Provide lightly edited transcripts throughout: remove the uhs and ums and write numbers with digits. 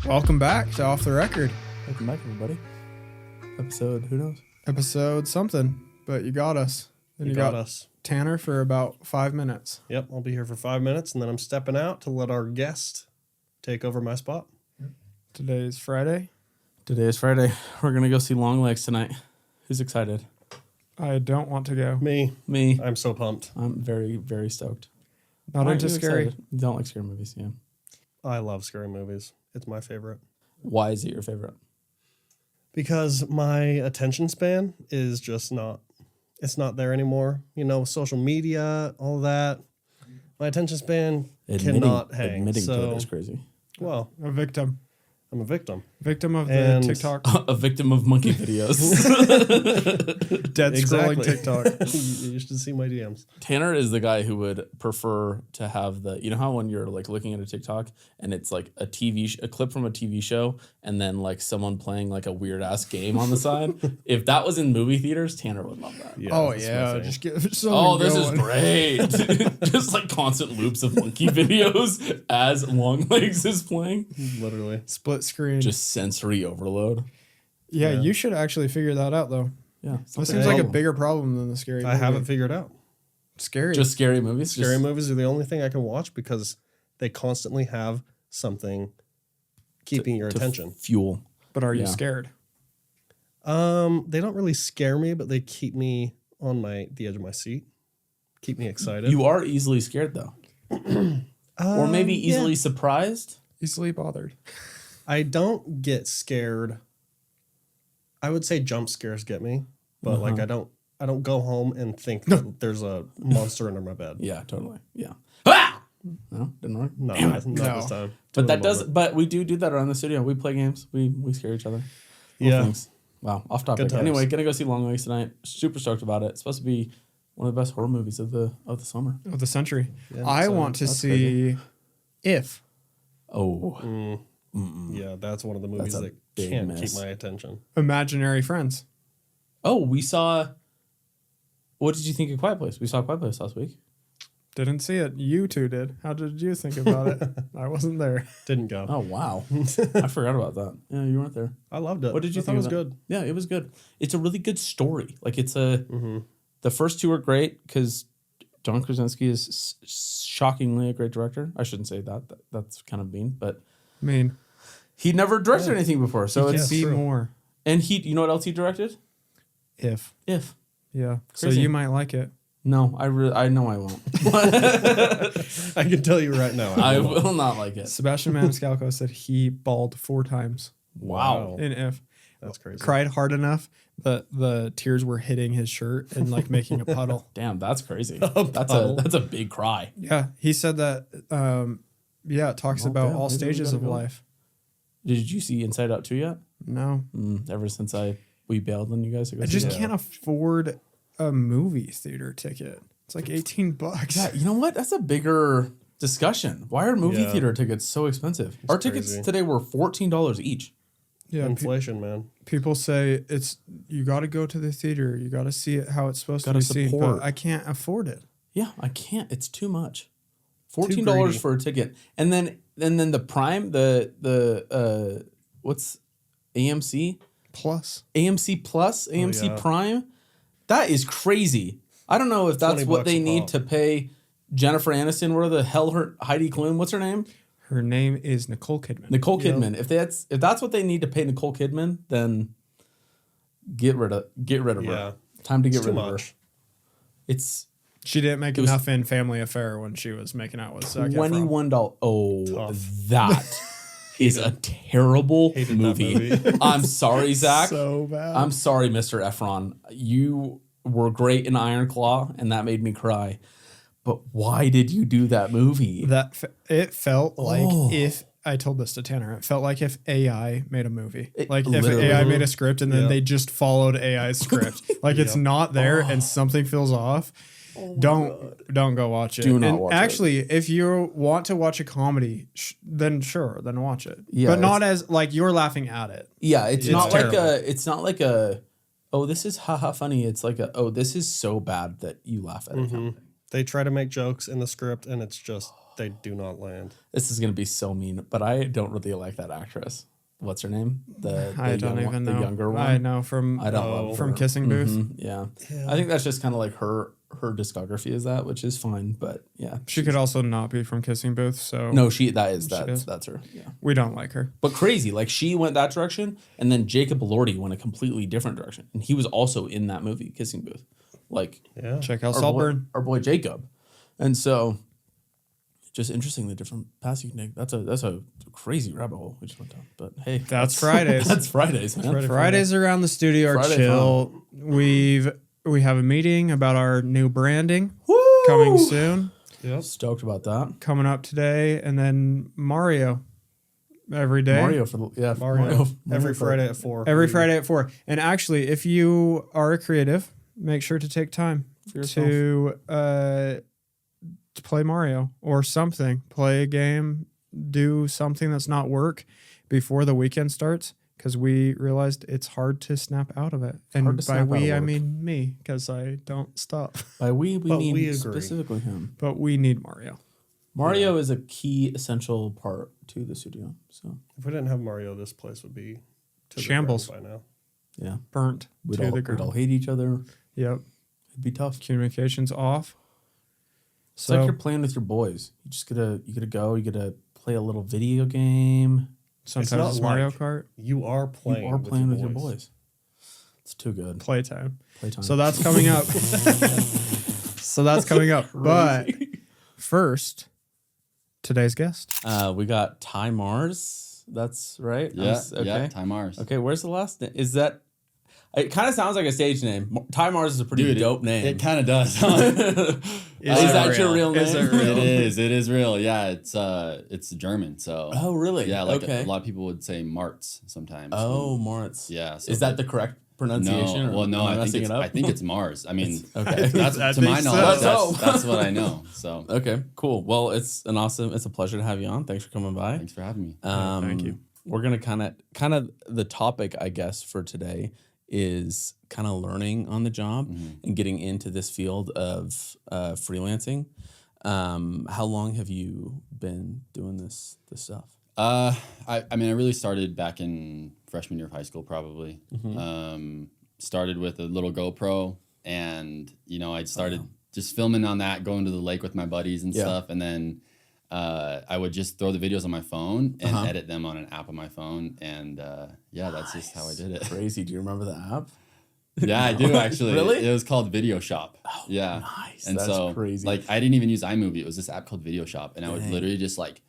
Welcome back to Off the Record. Welcome back, everybody. Episode, who knows? Episode something, but you got us. And you got us. Tanner for about 5 minutes. Yep, I'll be here for 5 minutes, and then I'm stepping out to let our guest take over my spot. Today is Friday. Today is Friday. We're going to go see Longlegs tonight. Who's excited? I don't want to go. Me. I'm so pumped. I'm very, very stoked. Not Why into aren't you scary. excited? You don't like scary movies, yeah. I love scary movies. It's my favorite. Why is it your favorite? Because my attention span is just not, it's not there anymore. You know, social media, all that. My attention span cannot hang. Admitting so, to it is crazy. Well, A victim. I'm a victim. Victim of the And- TikTok. A victim of monkey videos. Dead scrolling TikTok. You should see my DMs. Tanner is the guy who would prefer to have the, you know how when you're like looking at a TikTok and it's like a a clip from a TV show and then like someone playing like a weird ass game on the side? If that was in movie theaters, Tanner would love that. Yeah, Oh, that's my yeah. thing. Just get something Oh, this is going. great. Just like constant loops of monkey videos as Longlegs is playing. Literally. Split screen. Just sensory overload. yeah, Yeah. you should actually figure that out, though. Yeah. That seems like a bigger problem than the scary I movie. haven't figured out. Scary. Just scary movies. Scary Just- movies are the only thing I can watch because they constantly have something keeping your to attention. Fuel. But are you Yeah. scared? They don't really scare me, but they keep me on the edge of my seat. Keep me excited. You are easily scared though. Or maybe easily surprised. Easily bothered. I don't get scared. I would say jump scares get me, but like I don't go home and think that there's a monster under my bed. Yeah, totally. Yeah. Ah! No, didn't work. No, Damn not it. No. this time. But To that the does. moment. But we do that around the studio. We play games. We scare each other. Little Yeah. things. Wow. Off topic. Good times. Anyway, gonna go see Longlegs tonight. Super stoked about it. It's supposed to be one of the best horror movies of the summer. Of the century. Yeah, I so want to that's see If. Oh. Yeah, that's one of the movies a that big can't miss. keep my attention. Imaginary Friends. Oh, we saw. What did you think of Quiet Place? We saw Quiet Place last week. Didn't see it. You two did. How did you think about it? I wasn't there. Didn't go. Oh wow, I forgot about that. Yeah, you weren't there. I loved it. What did you I thought think? it was of that? good. Yeah, it was good. It's a really good story. Like it's a. The first two are great because John Krasinski is shockingly a great director. I shouldn't say that. That's kind of mean, but I mean, he never directed anything before. So He it's can't. see true. more. and you know what else he directed? If. If. Yeah. So Crazy. you might like it. No, I know I won't. I can tell you right now. I won't. will not like it. Sebastian Maniscalco said he bawled 4 times Wow. in If. That's crazy. Cried hard enough that the tears were hitting his shirt and like making a puddle. Damn, that's crazy. puddle. That's a big cry. Yeah. He said that, it talks Oh, about damn. all Maybe we stages gotta of go. life. Did you see Inside Out 2 yet? No. Ever since we bailed on you guys to go I see just that. can't afford a movie theater ticket. It's like $18. Yeah, you know what? That's a bigger discussion. Why are movie Yeah. theater tickets so expensive? Our tickets crazy. today were $14 each. Yeah. Inflation, man. People say you got to go to the theater. You got to see it how it's supposed to Gotta be seen. support. But I can't afford it. Yeah, I can't. It's too much. greedy. $14 for a ticket, and then the Prime, the what's AMC Plus, Plus, AMC yeah. Prime. That is crazy. I don't know if that's what $20 they a need pop. to pay Jennifer Aniston. Where the hell her Heidi Klum? What's her name? her name is Nicole Kidman. Nicole Yep. Kidman. If that's what they need to pay Nicole Kidman, then get rid of Yeah. her. Time to get It's rid too of her. much. It's She didn't make It was- enough in Family Affair when she was making out with Zac Efron. $21. Oh, Tough. that is a terrible Hated that movie. movie. I'm sorry, Zach. So bad. I'm sorry, Mr. Efron. You were great in Iron Claw, and that made me cry. But why did you do that movie? It felt like Oh. if I told this to Tanner, it felt like if AI made a movie. Like if literally. AI made a script and then Yeah. they just followed AI's script. Like it's not there and something feels off. Don't go watch it. Do not and watch it. actually, if you want to watch a comedy, then watch it. Yeah, but not as like you're laughing at it. Yeah, it's not terrible. like a oh, this is haha funny. It's like a oh, this is so bad that you laugh at it. They try to make jokes in the script, and it's just they do not land. This is gonna be so mean, but I don't really like that actress. What's her name? I don't even know. The younger one. I know from I don't love from her. Kissing Booth. Yeah. Yeah. I think that's just kind of like her discography is that, which is fine. But yeah, She could also not be from Kissing Booth, so no, that's is. that's her. Yeah. we don't like her. But crazy, like she went that direction, and then Jacob Elordi went a completely different direction, and he was also in that movie, Kissing Booth. Like, Yeah. Check out our Saltburn. boy Jacob, and so just interesting the different paths you can take. That's a crazy rabbit hole we just went down. But hey, That's Fridays. that's Fridays, man. Fridays around the studio are Friday chill. We have a meeting about our new branding coming soon, Yep. Stoked about that. coming up today, and then Mario every day. Mario for the Mario. Every for- Friday at 4. Every Friday at 4. And actually, if you are a creative, make sure to take time For yourself. to play Mario or something. Play a game, do something that's not work before the weekend starts, because we realized it's hard to snap out of it. And hard to by snap out we, of I work. mean me, because I don't stop. By we But mean we agree. specifically him. But we need Mario. Mario is a key essential part to the studio. So If we didn't have Mario, this place would be to the Shambles. ground by now. yeah, Burnt we'd to all, the we'd ground. all hate each other. Yep. It'd be tough. Communications off. It's So like you're playing with your boys. You just gotta play a little video game. sometimes not it's Mario like- Kart. You are playing. You are playing with your boys. boys. It's too good. Playtime. Playtime. So that's coming up. So that's coming up. But first, today's guest. we got Ty Marz. That's right. Yeah, Okay. yeah, Ty Marz. Okay, where's the last name? Is that? It kind of sounds like a stage name. Ty Marz is a pretty Dude, dope name. It kind of does. Is that your real name? Is it real? It is real. Yeah, it's German. So Oh, really? yeah, like okay. a lot of people would say Marz sometimes. Oh, Marz. yeah. So Is that the correct pronunciation? no? or Well, no. am I messing think it up? I think it's Mars. I mean, okay. that's That to my makes knowledge. sense. That's what I know. So Okay, cool. Well, it's a pleasure to have you on. Thanks for coming by. thanks for having me. Thank you. We're gonna kind of the topic, I guess, for today is kind of learning on the job and getting into this field of freelancing. How long have you been doing this stuff? I mean, I really started back in freshman year of high school, probably. Started with a little GoPro, and I started just filming on that, going to the lake with my buddies and stuff, and then I would just throw the videos on my phone and edit them on an app on my phone, and that's just how I did it. Crazy. Do you remember the app? Yeah, I do actually. Really? It was called Video Shop. Oh, yeah, nice. And That's so, crazy. like, I didn't even use iMovie. It was this app called Video Shop, and I would literally just like,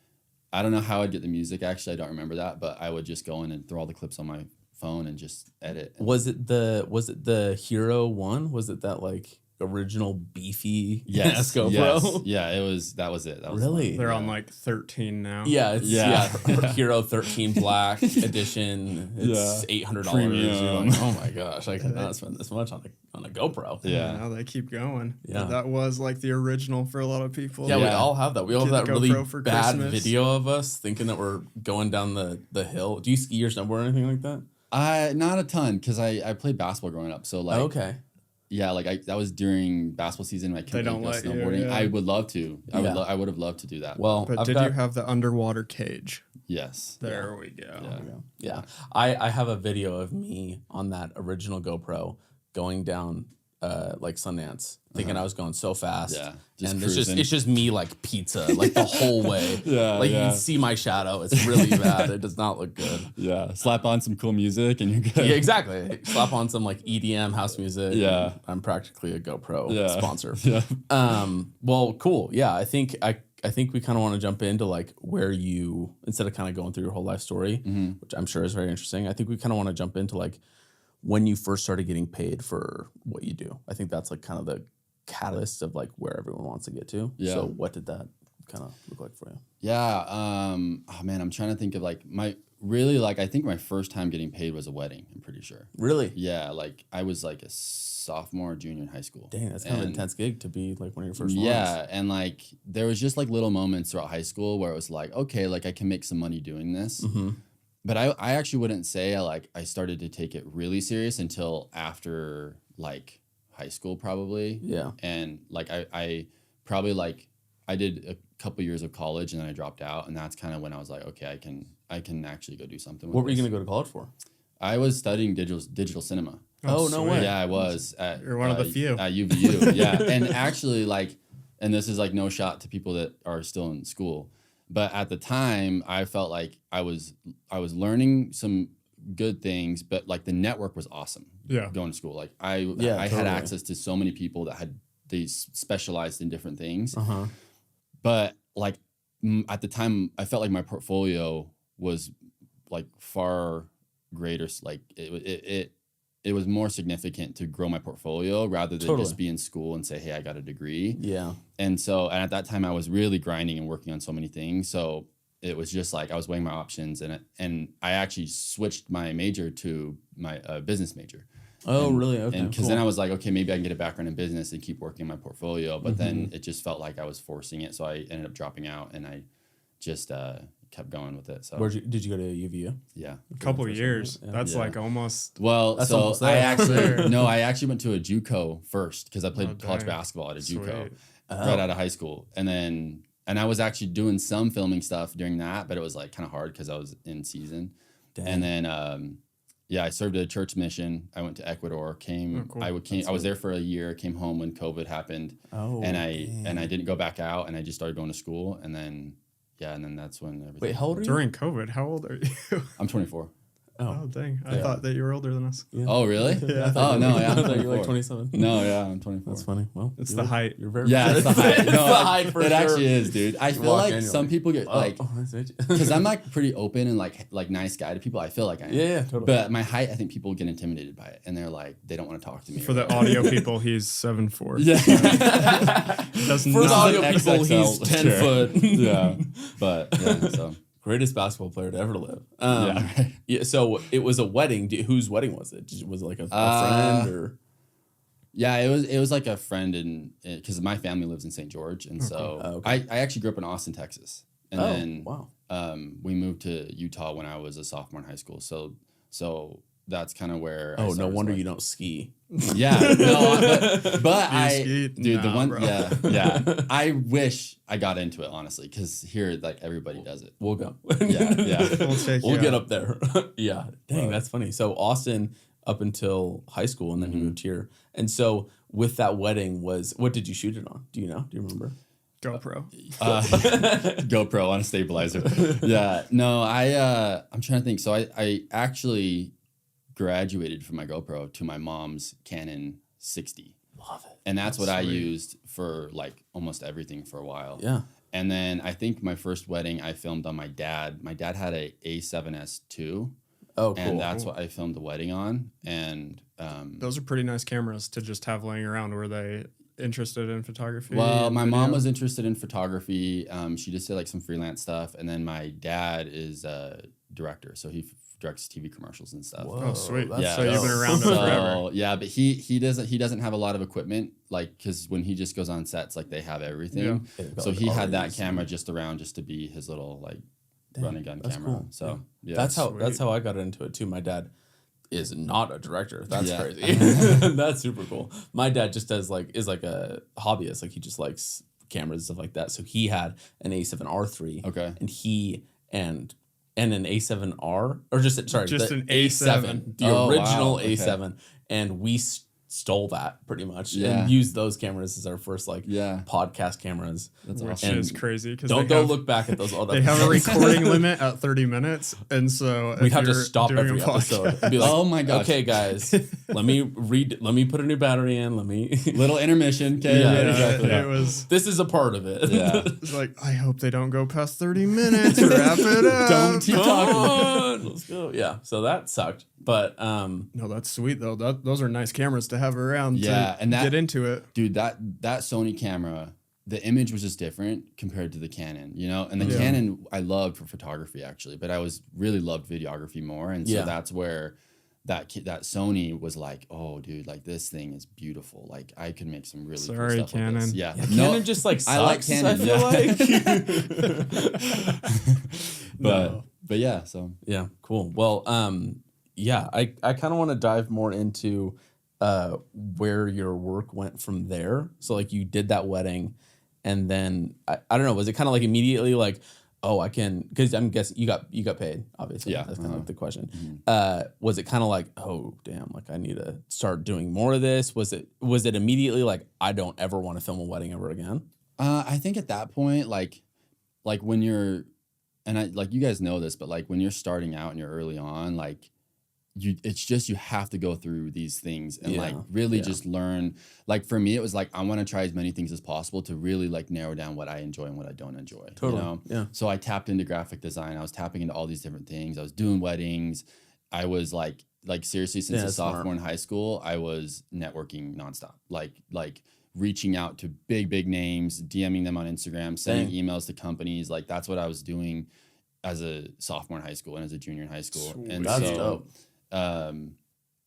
I don't know how I'd get the music. Actually, I don't remember that, but I would just go in and throw all the clips on my phone and just edit. Was it the Hero one? Was it that like original beefy Yes, GoPro? yeah. That was it. That was Really? fun. They're Yeah. on like 13 now. Yeah, it's Yeah. Hero 13 Black edition. It's $800. You're Premium. like, oh my gosh, I cannot spend this much on a GoPro. Yeah. Now they keep going. Yeah. That was like the original for a lot of people. Yeah, we Yeah. all have that. We all Get have that the really GoPro for bad Christmas. video of us thinking that we're going down the hill. Do you ski or snowboard or anything like that? Not a ton, because I played basketball growing up. So like, Okay. yeah, like that was during basketball season. I couldn't don't go let you, snowboarding. yeah. I would love to. Yeah. I would have loved to do that. Well, But I've did got, you have the underwater cage? yes. There we go. Yeah. I have a video of me on that original GoPro going down like Sundance, thinking I was going so fast. Yeah, just and cruising. it's just me like pizza like the whole way. Yeah, like you yeah. can see my shadow. It's really bad. It does not look good. Yeah, slap on some cool music and you're good. Yeah, exactly. Slap on some like EDM house music. Yeah. and I'm practically a GoPro Yeah. sponsor. Yeah. Well, cool. Yeah, I think we kind of want to jump into like where you, instead of kind of going through your whole life story, which I'm sure is very interesting. I think we kind of want to jump into like when you first started getting paid for what you do. I think that's like kind of the catalyst of like where everyone wants to get to. Yeah. So what did that kind of look like for you? Yeah. Oh man, I'm trying to think of like I think my first time getting paid was a wedding, I'm pretty sure. Really? Yeah, like I was like a sophomore, junior in high school. Dang, that's kind of an And- intense gig to be like one of your first ones. Yeah, and like there was just like little moments throughout high school where it was like, okay, like I can make some money doing this. But I actually wouldn't say I started to take it really serious until after like high school probably. Yeah. And like I probably like I did a couple years of college and then I dropped out, and that's kind of when I was like, okay, I can actually go do something with What were you this. going to go to college for? I was studying digital cinema. Oh, no sweet. way. Yeah, I was at You're one of the few. at UVU. Yeah, and actually, like, and this is like no shot to people that are still in school, but at the time, I felt like I was learning some good things, but like the network was awesome. Yeah. Going to school, like I totally. had access to so many people that they specialized in different things, Uh-huh. but like at the time, I felt like my portfolio was like far greater. Like it was more significant to grow my portfolio rather than Totally. just be in school and say, hey, I got a degree. Yeah. And at that time I was really grinding and working on so many things. So it was just like I was weighing my options, and I actually switched my major to my business major. Oh, And- really? Okay. And because then I was like, okay, maybe I can get a background in business and keep working my portfolio. But then it just felt like I was forcing it. So I ended up dropping out, and I just kept going with it. So Did you go to UVU? yeah. A couple of years. Yeah. That's Yeah. like almost. Well, That's so almost I there. actually went to a JUCO first because I played Oh, college dang. basketball at a JUCO Sweet. right out of high school, and I was actually doing some filming stuff during that, but it was like kind of hard because I was in season. Dang. And then I served at a church mission. I went to Ecuador. Oh, cool. I was there for a year. Came home when COVID happened, and I didn't go back out, and I just started going to school, and then that's when everything. Wait, how old are you? During COVID, how old are you? I'm 24. Oh, dang. I thought that you were older than us. Yeah. Oh, really? Yeah. Oh, no, yeah, I I'm thought you were 24. like 27. No, yeah, I'm 24. That's funny. Well, It's you're- the height. You're very Yeah, it's the height. It's No, the height for it sure. actually is, dude. I feel walk like annually. some people get like, nice to meet you. because I'm like pretty open and like nice guy to people. I feel like I am. Yeah, totally. But my height, I think people get intimidated by it, and they're like, they don't want to talk to me. For the audio people, he's 7'4". yeah, Does For the not- audio people, he's 10 chair. foot. yeah, but yeah, so Greatest basketball player to ever live. yeah. Right. Yeah. So it was a wedding. Whose wedding was it? Was it like a friend or? Yeah, it was like a friend because my family lives in St. George, and so Oh, okay. I actually grew up in Austin, Texas, and Oh, then wow. we moved to Utah when I was a sophomore in high school. So that's kind of where. I Oh, no started, wonder like- you don't ski. Yeah, no, but Do you I, ski? dude, the Nah, one, bro. yeah. I wish I got into it honestly, because here, like everybody does it. We'll go. Yeah. We'll take We'll you get out. up there. Yeah. Dang, that's funny. So Austin up until high school, and then you moved here. And so with that wedding what did you shoot it on? Do you know? Do you remember? GoPro. GoPro on a stabilizer. Yeah, no, I'm trying to think. So I actually graduated from my GoPro to my mom's Canon 60. Love it. And that's what I Sweet. used for like almost everything for a while. Yeah. And then I think my first wedding I filmed on my dad. My dad had a A7S II, Oh, cool. and that's what I filmed the wedding on. And Those are pretty nice cameras to just have laying around. Were they interested in photography? well, and my mom video? was interested in photography. She just did like some freelance stuff, and then my dad is a director, so he directs TV commercials and stuff. Whoa, Oh, sweet. that's So you've been dope. around it forever. Yeah, but he doesn't have a lot of equipment, like, because when he just goes on sets, like they have everything. Yeah, they've got, So like, he had that REs. camera just around just to be his little like run and gun that's camera. cool. So yeah, That's Sweet. how I got into it too. My dad is not a director. That's Yeah. crazy. That's super cool. My dad just is like a hobbyist. Like he just likes cameras and stuff like that. So he had an A7R3. Okay. And he and an A7R or just Just the an A7. the Oh, original wow. Okay. A7, and we stole that pretty much Yeah. and used those cameras as our first like Yeah. podcast cameras. That's Which awesome. is crazy because Don't go look back at those old They have a episodes. recording limit at 30 minutes, and so We'd if have to you're stop doing a every episode podcast- and be like, Oh my gosh. okay, guys, let me put a new battery in. Let me. Little intermission. Okay. Yeah, Yeah, exactly. it was This is a part of it. Yeah. it's like, I hope they don't go past 30 minutes. Wrap it up. Don't keep Come talking. on, let's go. Yeah, so that sucked, but No, that's sweet though. Those are nice cameras to have around. Yeah, to and that- get into it. Dude, that Sony camera, the image was just different compared to the Canon, you know? And the Yeah. Canon I loved for photography actually, but I really loved videography more. And so Yeah. that's where that Sony was like, oh dude, like this thing is beautiful. Like I could make some really Sorry, cool stuff with this. Canon. Yeah. yeah, No, Canon just like sucks. I like Canon, I feel like. but yeah, so Yeah, cool. Well, yeah, I kind of want to dive more into where your work went from there. So like you did that wedding, And then I don't know, was it kind of like immediately like, oh, I can, because I'm guessing you got paid, obviously. Yeah. That's kind of like the question. Mm-hmm. Was it kind of like, oh damn, like I need to start doing more of this? Was it immediately like, I don't ever want to film a wedding ever again? I think at that point, like when you're, and I like, you guys know this, but like when you're starting out and you're early on, like it's just, you have to go through these things and like really just learn. Like for me, it was like, I want to try as many things as possible to really like narrow down what I enjoy and what I don't enjoy. Totally. You know? Yeah. So I tapped into graphic design. I was tapping into all these different things. I was doing weddings. I was like seriously, since a sophomore in high school, I was networking nonstop. Like reaching out to big names, DMing them on Instagram, sending emails to companies. Like that's what I was doing as a sophomore in high school and as a junior in high school. Sweet. And That's so, dope.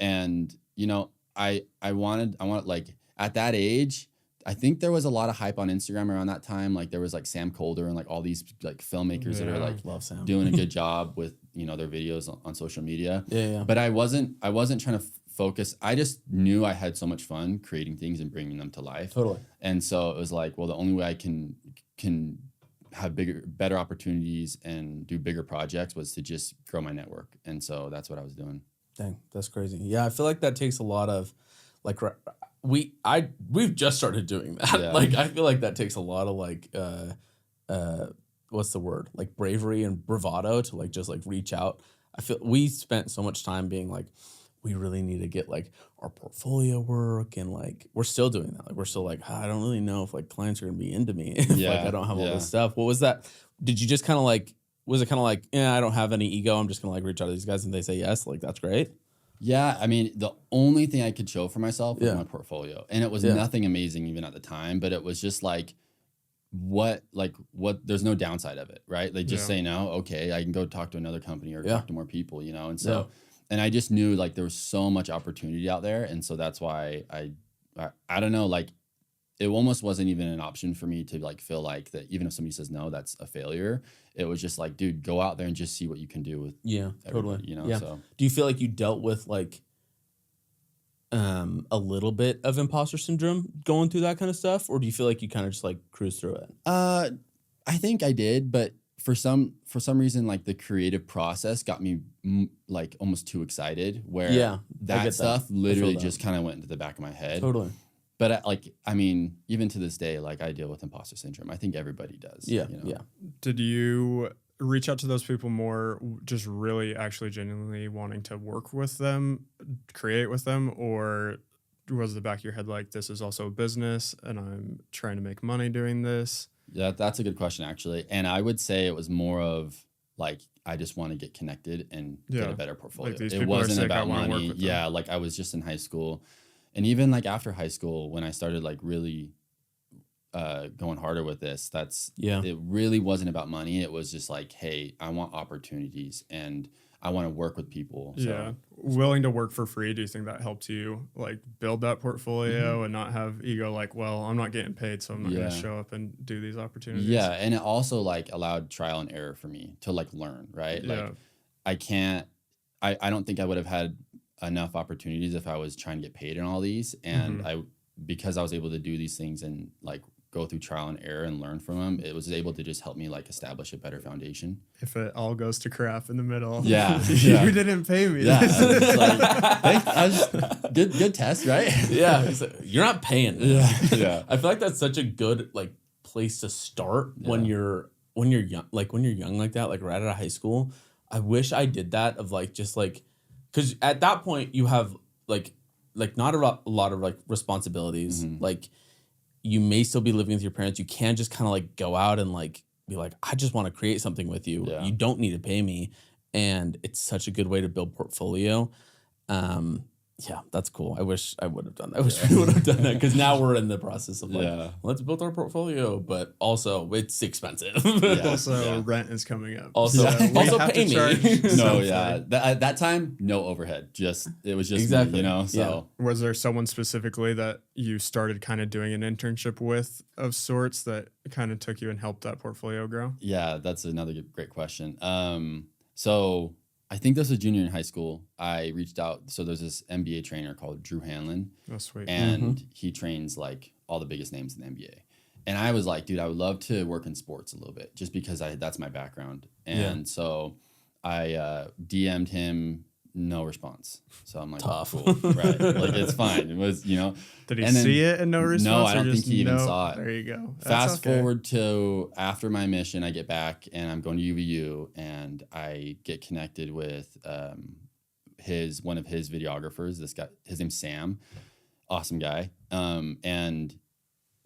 and you know, I wanted like at that age, I think there was a lot of hype on Instagram around that time. Like there was like Sam Colder and like all these like filmmakers that are like Love Sam. doing a good job with, you know, their videos on social media. Yeah. But I wasn't trying to focus. I just knew I had so much fun creating things and bringing them to life. Totally. And so it was like, well, the only way I can have better opportunities and do bigger projects was to just grow my network. And so that's what I was doing. Dang, that's crazy. Yeah, I feel like that takes a lot of like we've just started doing that. Yeah. Like I feel like that takes a lot of like what's the word? Like bravery and bravado to like just like reach out. I feel we spent so much time being like, we really need to get like our portfolio work, and like we're still doing that. Like we're still like, I don't really know if like clients are gonna be into me if like I don't have all this stuff. What was that? Did you just kind of like, was it kind of like, I don't have any ego, I'm just gonna like reach out to these guys and they say yes, like that's great? Yeah, I mean, the only thing I could show for myself was my portfolio, and it was nothing amazing even at the time, but it was just like, what there's no downside of it, right? They just say no, okay, I can go talk to another company or talk to more people, you know. And so and I just knew like there was so much opportunity out there, and so that's why I don't know, like it almost wasn't even an option for me to like feel like that even if somebody says no, that's a failure. It was just like, dude, go out there and just see what you can do with totally, you know. Yeah. So do you feel like you dealt with like a little bit of imposter syndrome going through that kind of stuff, or do you feel like you kind of just like cruise through it? I think I did, but for some reason, like the creative process got me like almost too excited, where that stuff literally just kind of went into the back of my head. Totally. But I mean, even to this day, like I deal with imposter syndrome. I think everybody does. Yeah. You know? Yeah. Did you reach out to those people more just really actually genuinely wanting to work with them, create with them, or was the back of your head like, this is also a business and I'm trying to make money doing this? Yeah, that's a good question, actually. And I would say it was more of like, I just want to get connected and get a better portfolio. Like these it people wasn't are sick, I about wanna work money. with them. Yeah, like I was just in high school. And even like after high school, when I started like really going harder with this, it really wasn't about money. It was just like, hey, I want opportunities and I want to work with people. So. Yeah. Willing to work for free. Do you think that helped you like build that portfolio and not have ego like, well, I'm not getting paid, so I'm not going to show up and do these opportunities? Yeah. And it also like allowed trial and error for me to like learn, right? Yeah. Like I don't think I would have had enough opportunities if I was trying to get paid in all these. And because I was able to do these things and like go through trial and error and learn from them, it was able to just help me like establish a better foundation. If it all goes to crap in the middle. Yeah. You didn't pay me. Yeah. It's like, I was good test, right? Yeah. You're not paying. Yeah. I feel like that's such a good like place to start when you're young, like when you're young like that, like right out of high school. I wish I did that of like, just like, because at that point you have like not a lot of like responsibilities. Like you may still be living with your parents. You can just kind of like go out and like be like, I just want to create something with you. Yeah. You don't need to pay me. And it's such a good way to build portfolio. Yeah, that's cool. I wish I would have done that. I wish we would have done that, because now we're in the process of like, let's build our portfolio, but also it's expensive. Also, rent is coming up. Also, we also have pay to me. charge No, something. At that time, no overhead. It was just Exactly. me, you know. So Was there someone specifically that you started kind of doing an internship with of sorts that kind of took you and helped that portfolio grow? yeah, that's another great question. So I think this was junior in high school. I reached out. So there's this NBA trainer called Drew Hanlon. Oh, sweet. And he trains like all the biggest names in the NBA. And I was like, dude, I would love to work in sports a little bit just because that's my background. And so I DM'd him, no response. So I'm like, Tough. Cool. Right. Like, it's fine. It was, you know. Did he see it and no response? No, I don't or think just he even no? saw it. There you go. That's Fast okay. forward to after my mission, I get back and I'm going to UVU and I get connected with one of his videographers. This guy, his name's Sam, awesome guy. And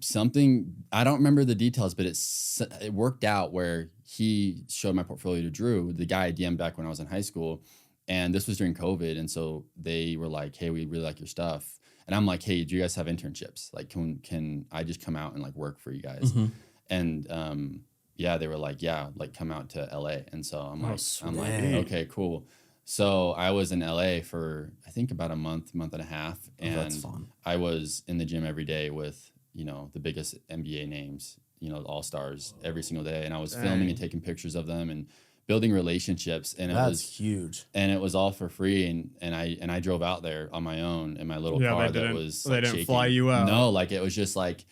something, I don't remember the details, but it worked out where he showed my portfolio to Drew, the guy I DM'd back when I was in high school. And this was during COVID. And so they were like, hey, we really like your stuff. And I'm like, hey, do you guys have internships? Like, can I just come out and like work for you guys? Mm-hmm. And yeah, they were like, yeah, like come out to LA. And so I'm like, sweet. okay, cool. So I was in LA for I think about a month and a half. And that's fun. I was in the gym every day with, you know, the biggest NBA names, you know, all-stars every single day. And I was filming and taking pictures of them and building relationships. And That's it was huge. And it was all for free. And I drove out there on my own in my little car that was they didn't shaking. fly you out. No, like it was just like,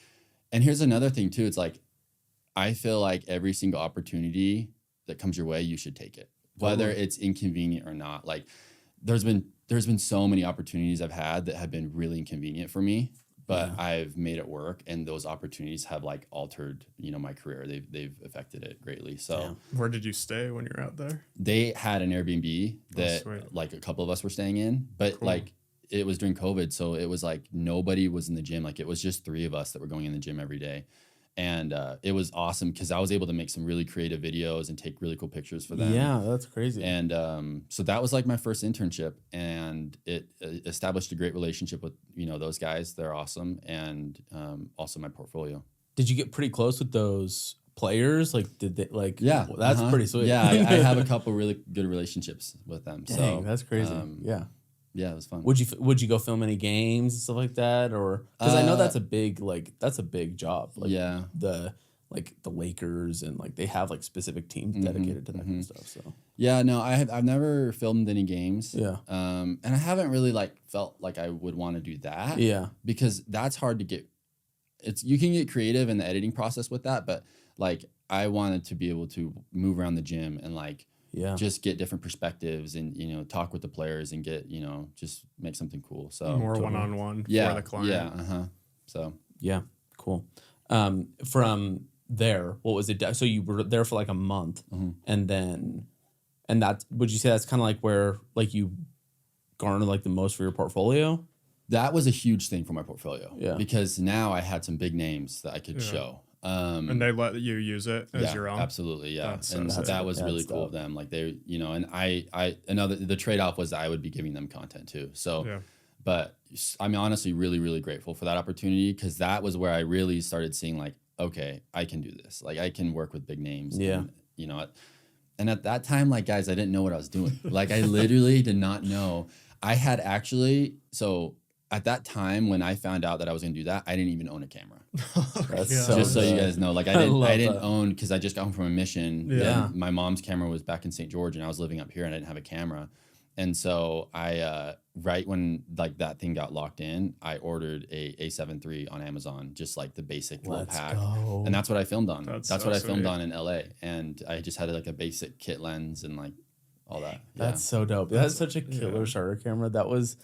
and here's another thing too. It's like, I feel like every single opportunity that comes your way, you should take it, whether it's inconvenient or not. Like there's been so many opportunities I've had that have been really inconvenient for me, but I've made it work, and those opportunities have like altered, you know, my career. They've affected it greatly. So Where did you stay when you were out there? they had an Airbnb that sweet. like a couple of us were staying in, but like it was during COVID. So it was like nobody was in the gym. Like it was just 3 of us that were going in the gym every day. And it was awesome because I was able to make some really creative videos and take really cool pictures for them. Yeah, that's crazy. And so that was like my first internship, and it established a great relationship with, you know, those guys. They're awesome. And also my portfolio. Did you get pretty close with those players? Like, did they like? Yeah, well, that's pretty sweet. Yeah, I have a couple really good relationships with them. Dang, so that's crazy. yeah, it was fun. Would you go film any games and stuff like that, or because I know that's a big job. Like the Lakers and like they have like specific teams dedicated to that kind of stuff. So yeah, no, I've never filmed any games. Yeah. And I haven't really like felt like I would want to do that. Yeah. Because that's hard to get. You can get creative in the editing process with that, but like I wanted to be able to move around the gym and like just get different perspectives and, you know, talk with the players and get, you know, just make something cool. So More one-on-one for the client. Yeah. So yeah, cool. From there, what was it? So you were there for like a month, and that, would you say that's kind of like where like you garnered like the most for your portfolio? that was a huge thing for my portfolio. Yeah. Because now I had some big names that I could show. And they let you use it as your own. Absolutely, yeah. That's And so that was really That's cool dope. of them. Like they, you know, and the trade-off was that I would be giving them content too. So, but I'm honestly really, really grateful for that opportunity, because that was where I really started seeing like, okay, I can do this. Like I can work with big names. Yeah. And, you know, and at that time, like guys, I didn't know what I was doing. Like I literally did not know. I had actually, so at that time when I found out that I was going to do that, I didn't even own a camera. That's Just so you guys know, like I didn't that. own, because I just got home from a mission. Yeah. And my mom's camera was back in St. George, and I was living up here, and I didn't have a camera. And so I, right when like that thing got locked in, I ordered a A7 III on Amazon, just like the basic little Let's pack. go. And that's what I filmed on. That's That's so what I filmed sweet. on in LA. And I just had like a basic kit lens and like all that. That's so dope. That's such a killer starter camera. That's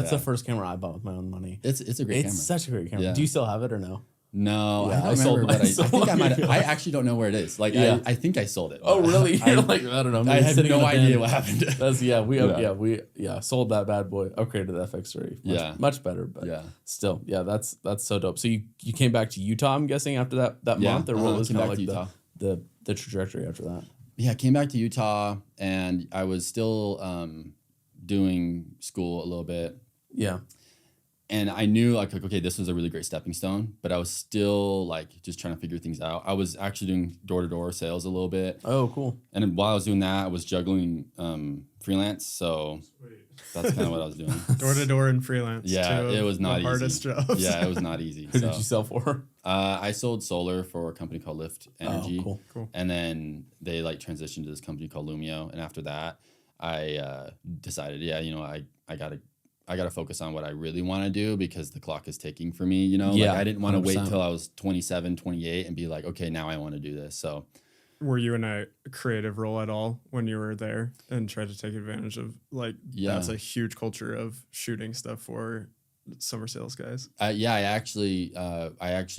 the first camera I bought with my own money. It's a great camera. It's such a great camera. Yeah. Do you still have it or no? No, Yeah, I I don't sold remember mine what I so think I long might. ago. I actually don't know where it is. Like Yeah. I think I sold it. Oh, really? I, You're like, I don't know. I maybe have sitting in no the bin. idea what happened. That's we sold that bad boy, upgraded to the FX3. Much better, but still, that's so dope. So you came back to Utah, I'm guessing, after that month, or what was came kind of back to like Utah. the trajectory after that? Yeah, came back to Utah, and I was still doing school a little bit. Yeah. And I knew like, okay, this was a really great stepping stone, but I was still like just trying to figure things out. I was actually doing door-to-door sales a little bit. Oh, cool. And then while I was doing that, I was juggling freelance. So that's kind of what I was doing. Door to door and freelance. Yeah, it was not the easy. hardest jobs. Yeah, it was not easy. Who did you sell for? I sold solar for a company called Lift Energy. Oh, cool. And then they like transitioned to this company called Lumio. And after that, I decided, I I got to focus on what I really want to do because the clock is ticking for me, you know? Yeah, like I didn't want to wait 100%. till I was 27, 28 and be like, okay, now I want to do this. So Were you in a creative role at all when you were there and tried to take advantage of like that's a huge culture of shooting stuff for summer sales guys? yeah, I actually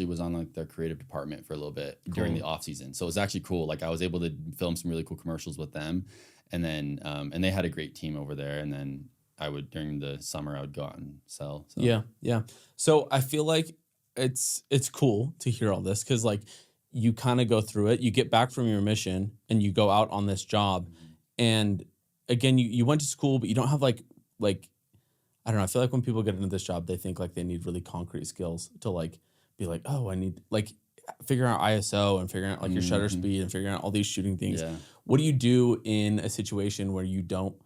was on like the creative department for a little bit during the off season. So it was actually cool. Like I was able to film some really cool commercials with them. And then, and they had a great team over there. And then during the summer, I would go out and sell. So. Yeah. Yeah. So I feel like it's cool to hear all this. Cause like you kind of go through it, you get back from your mission and you go out on this job. And again, you went to school, but you don't have like, I don't know. I feel like when people get into this job, they think like they need really concrete skills to like be like, oh, I need like figuring out ISO and figuring out like your shutter speed and figuring out all these shooting things. Yeah. What do you do in a situation where you don't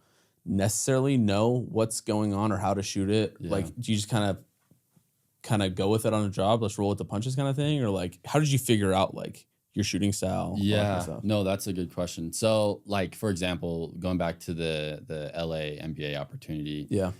necessarily know what's going on or how to shoot it? Yeah. Like, do you just kind of go with it on the job? Let's roll with the punches kind of thing? Or like, how did you figure out like your shooting style? all that kind Yeah, of stuff? no, that's a good question. So like, for example, going back to the LA MBA opportunity, Yeah.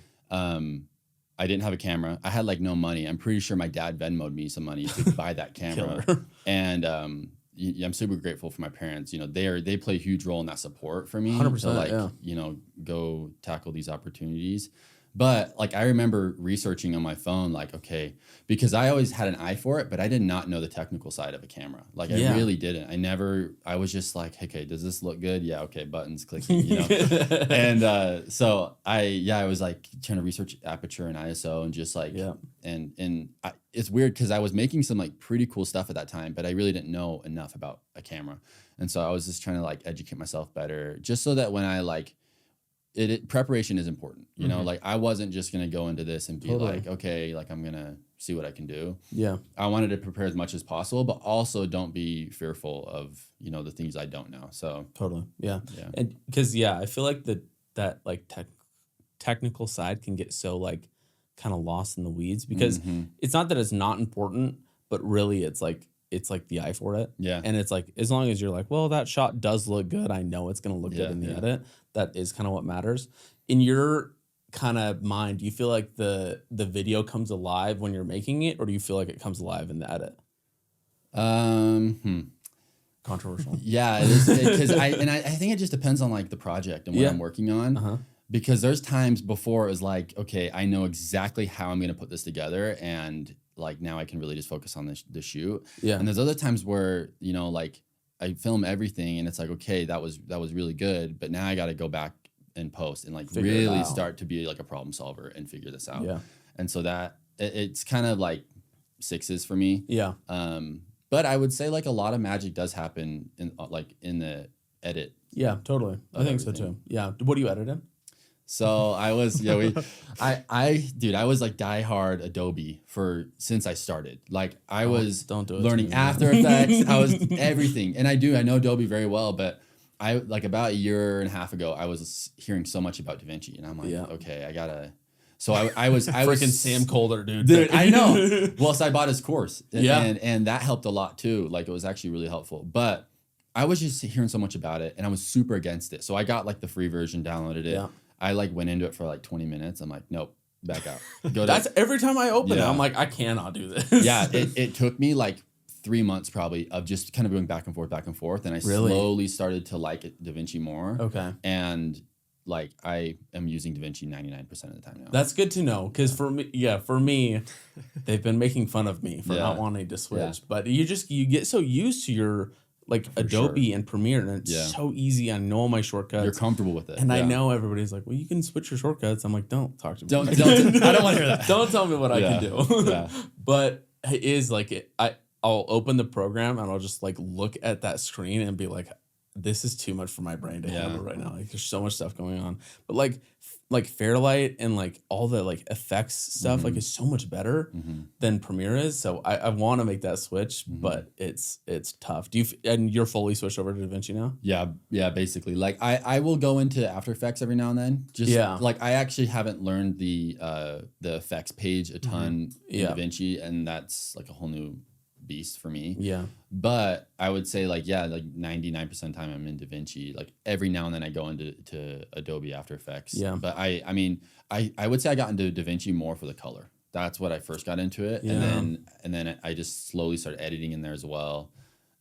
I didn't have a camera. I had like no money. I'm pretty sure my dad Venmo'd me some money to buy that camera. And I'm super grateful for my parents. You know, they play a huge role in that support for me 100%, to like, yeah. you know, go tackle these opportunities. But like I remember researching on my phone, like, okay, because I always had an eye for it, but I did not know the technical side of a camera. Like I really didn't. I was just like, okay, does this look good? Yeah, okay, buttons clicking, you know. And so I was like trying to research aperture and ISO and just like, it's weird because I was making some like pretty cool stuff at that time, but I really didn't know enough about a camera. And so I was just trying to like educate myself better, just so that when I like, preparation is important, you know, like I wasn't just going to go into this and be like, okay, like I'm going to see what I can do. Yeah. I wanted to prepare as much as possible, but also don't be fearful of, you know, the things I don't know. So Totally. Yeah. Yeah. And because, I feel like that like technical side can get so like kind of lost in the weeds because it's not that it's not important, but really it's like the eye for it. Yeah. And it's like, as long as you're like, well, that shot does look good. I know it's going to look good in the edit. That is kind of what matters. In your kind of mind, do you feel like the video comes alive when you're making it, or do you feel like it comes alive in the edit? Controversial. Yeah, it is because I think it just depends on like the project and what I'm working on. Because there's times before it was like, okay, I know exactly how I'm going to put this together, and like now I can really just focus on the shoot. Yeah. And there's other times where, you know, like I film everything and it's like, okay, that was really good, but now I got to go back and post and like really start to be like a problem solver and figure this out. Yeah. And so that it's kind of like 6s for me. Yeah. But I would say like a lot of magic does happen in the edit. Yeah, totally. I think so too. Yeah. What do you edit in? So I was, I was like diehard Adobe since I started. Like I was learning After Effects. I was everything. And I know Adobe very well, but I like about a year and a half ago, I was hearing so much about DaVinci and I'm like, okay, I gotta. So I was freaking Sam Colder, dude. Dude, I know. Well, so I bought his course and that helped a lot too. Like it was actually really helpful, but I was just hearing so much about it and I was super against it. So I got like the free version, downloaded it. Yeah. I like went into it for like 20 minutes. I'm like, nope, back out. That's every time I open it. I'm like, I cannot do this. Yeah, it took me like 3 months probably of just kind of going back and forth. And I slowly started to like DaVinci more. Okay. And like I am using DaVinci 99% of the time now. That's good to know because for me, they've been making fun of me for not wanting to switch. Yeah. But you get so used to your like Adobe and Premiere, and it's so easy. I know all my shortcuts. You're comfortable with it. And I know everybody's like, well, you can switch your shortcuts. I'm like, don't talk to me. Don't I don't want to hear that. Don't tell me what I can do. But it is like, I'll open the program and I'll just like look at that screen and be like, this is too much for my brain to handle right now. Like there's so much stuff going on. But like Fairlight and like all the like effects stuff like is so much better than Premiere is. So I want to make that switch, but it's tough. And you're fully switched over to DaVinci now? Yeah, basically. Like I will go into After Effects every now and then. Like I actually haven't learned the effects page a ton in DaVinci, and that's like a whole new beast for me. Yeah. But I would say like 99% of the time I'm in DaVinci. Like every now and then I go into Adobe After Effects. Yeah. But I mean I would say I got into DaVinci more for the color. That's what I first got into it. Yeah. And then I just slowly started editing in there as well.